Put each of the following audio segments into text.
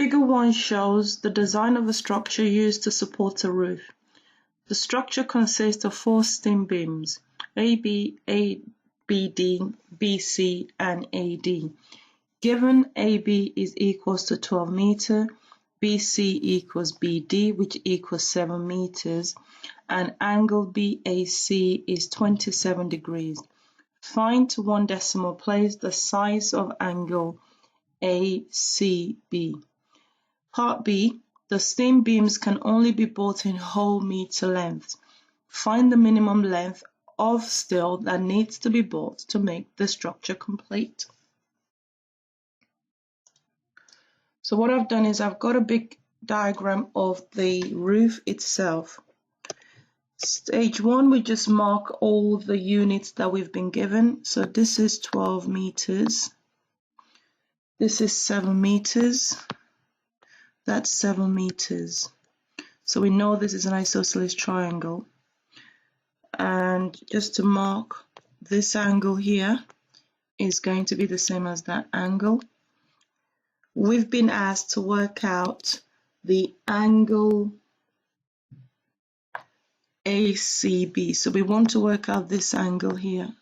Figure 1 shows the design of a structure used to support a roof. The structure consists of 4 steam beams, AB, ABD, BC, and AD. Given AB is equals to 12 meters, BC equals BD, which equals 7 meters, and angle BAC is 27 degrees. Find to one decimal place the size of angle ACB. Part B, the steam beams can only be bought in whole meter lengths. Find the minimum length of steel that needs to be bought to make the structure complete. So what I've done is I've got a big diagram of the roof itself. Stage 1, we just mark all the units that we've been given. So this is 12 meters. This is 7 meters. That's 7 meters. So we know this is an isosceles triangle. And just to mark, this angle here is going to be the same as that angle. We've been asked to work out the angle ACB. So we want to work out this angle here.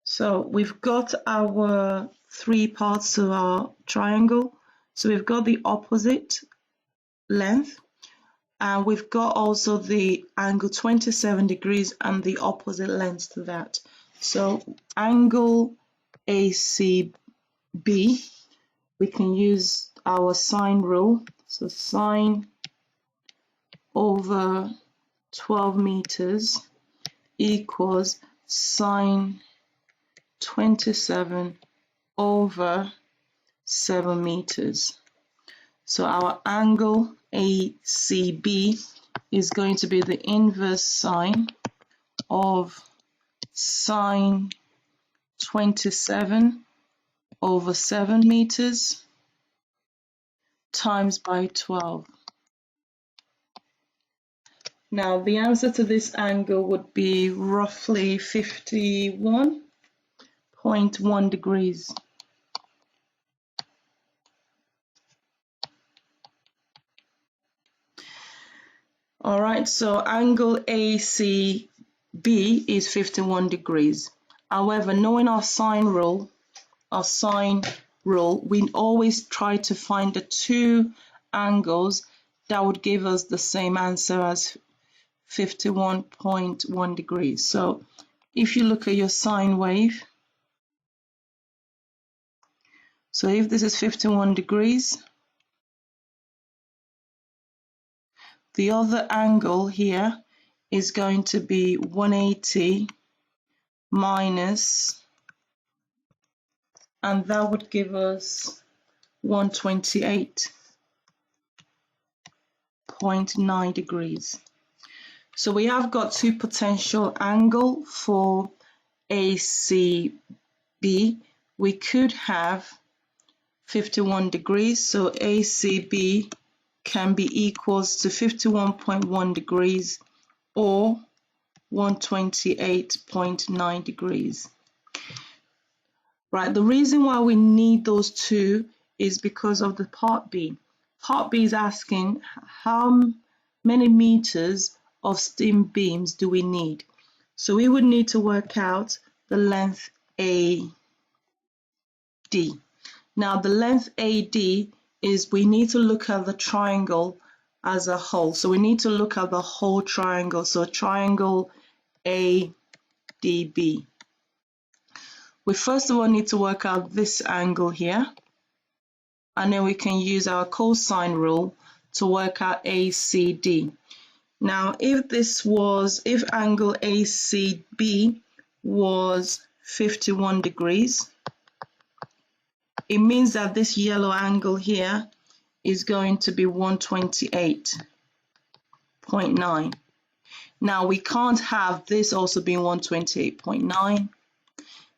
So we've got our 3 parts of our triangle. So we've got the opposite length, and we've got also the angle 27 degrees and the opposite length to that. So angle ACB, we can use our sine rule. So sine over 12 meters equals sine 27 over 7 meters. So our angle ACB is going to be the inverse sine of sine 27 over 7 meters times by 12. Now the answer to this angle would be roughly 51.1 degrees. Alright, so angle ACB is 51 degrees. However, knowing our sine rule, we always try to find the 2 angles that would give us the same answer as 51.1 degrees. So if you look at your sine wave, so if this is 51 degrees, the other angle here is going to be 180 minus, and that would give us 128.9 degrees. So we have got 2 potential angles for ACB. We could have 51 degrees, so ACB can be equals to 51.1 degrees or 128.9 degrees. Right, the reason why we need those 2 is because of the part B. Part B is asking how many meters of steam beams do we need. So we would need to work out the length AD. Now the length AD is we need to look at the triangle as a whole. So we need to look at the whole triangle. So triangle ADB. We first of all need to work out this angle here, and then we can use our cosine rule to work out ACD. Now if angle ACB was 51 degrees, it means that this yellow angle here is going to be 128.9. Now we can't have this also being 128.9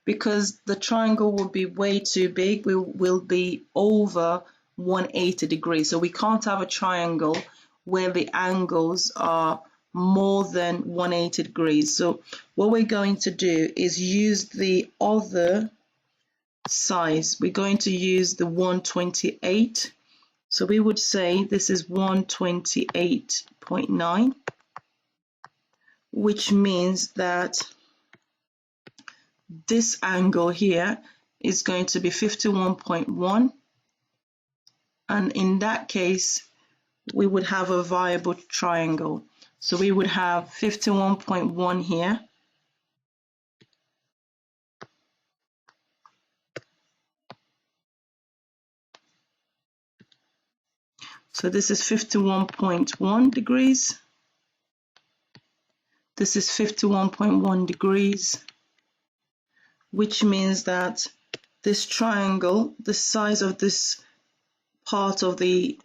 because the triangle will be way too big. We will be over 180 degrees. So we can't have a triangle where the angles are more than 180 degrees. So what we're going to do is use the other size. We're going to use the 128. So we would say this is 128.9, which means that this angle here is going to be 51.1, and in that case we would have a viable triangle. So we would have 51.1 here, so this is 51.1 degrees, this is 51.1 degrees, which means that this triangle, the size of this part of the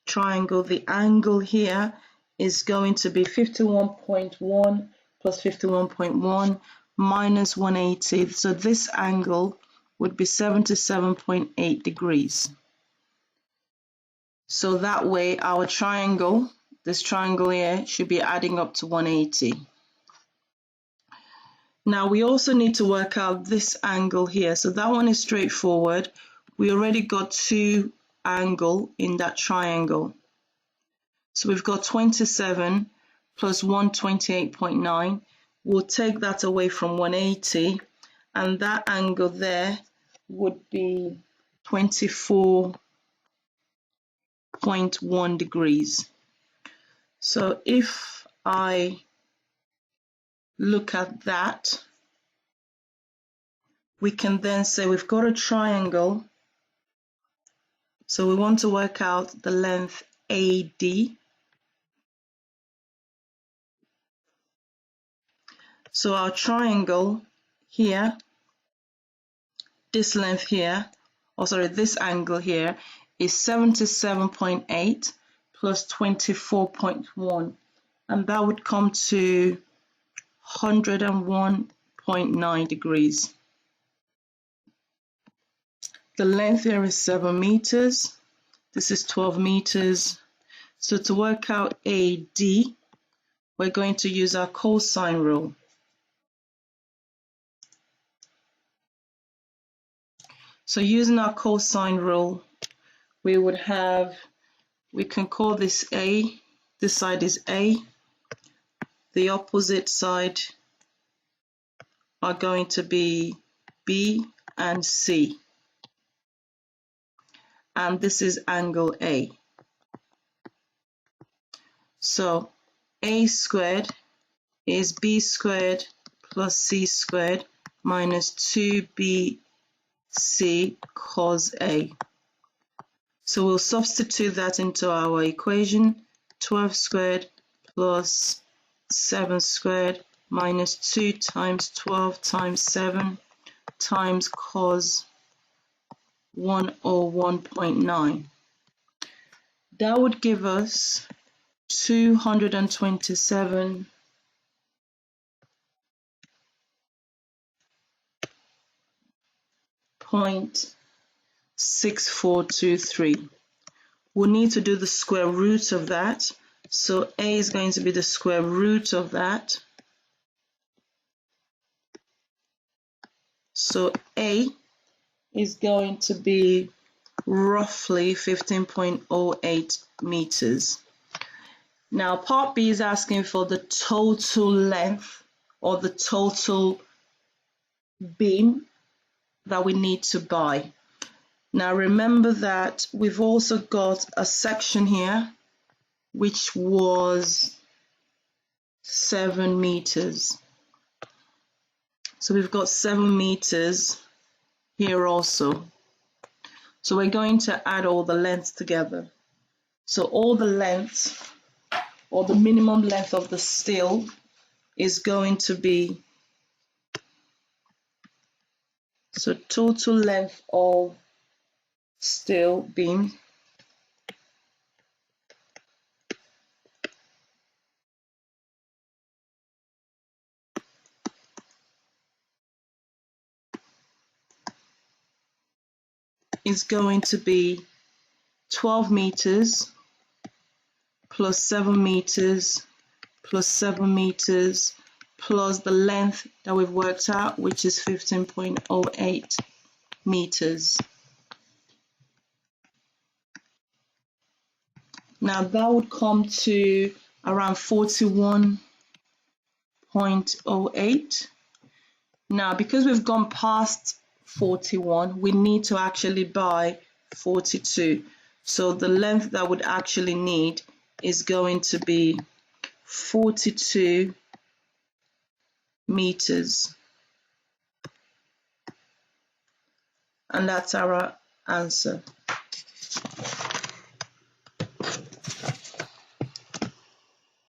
triangle, the angle here is going to be 51.1 plus 51.1 minus 180. So this angle would be 77.8 degrees. So that way our triangle, this triangle here, should be adding up to 180. Now we also need to work out this angle here. So that one is straightforward. We already got two angles in that triangle. So we've got 27 plus 128.9. We'll take that away from 180, and that angle there would be 24.1 degrees. So if I look at that, we can then say we've got a triangle. So we want to work out the length AD. So our triangle here, this length here, this angle here is 77.8 plus 24.1, and that would come to 101.9 degrees. The length here is 7 meters. This is 12 meters. So to work out AD, we're going to use our cosine rule. So using our cosine rule, we can call this A, this side is A, the opposite side are going to be B and C, and this is angle A. So A squared is B squared plus C squared minus 2BC cos A. So we'll substitute that into our equation. 12 squared plus 7 squared minus 2 times 12 times 7 times cos 101.9. That would give us 227.6423. We'll need to do the square root of that. So A is going to be the square root of that. So A is going to be roughly 15.08 meters. Now part B is asking for the total length or the total beam that we need to buy. Now remember that we've also got a section here which was 7 meters. So we've got 7 meters here also. So we're going to add all the lengths together. So all the lengths, or the minimum length of the steel, is going to be, so total length of steel beam is going to be 12 meters plus 7 meters plus 7 meters plus the length that we've worked out, which is 15.08 meters. Now that would come to around 41.08. Now, because we've gone past 41, we need to actually buy 42. So the length that would actually need is going to be 42 meters. And that's our answer.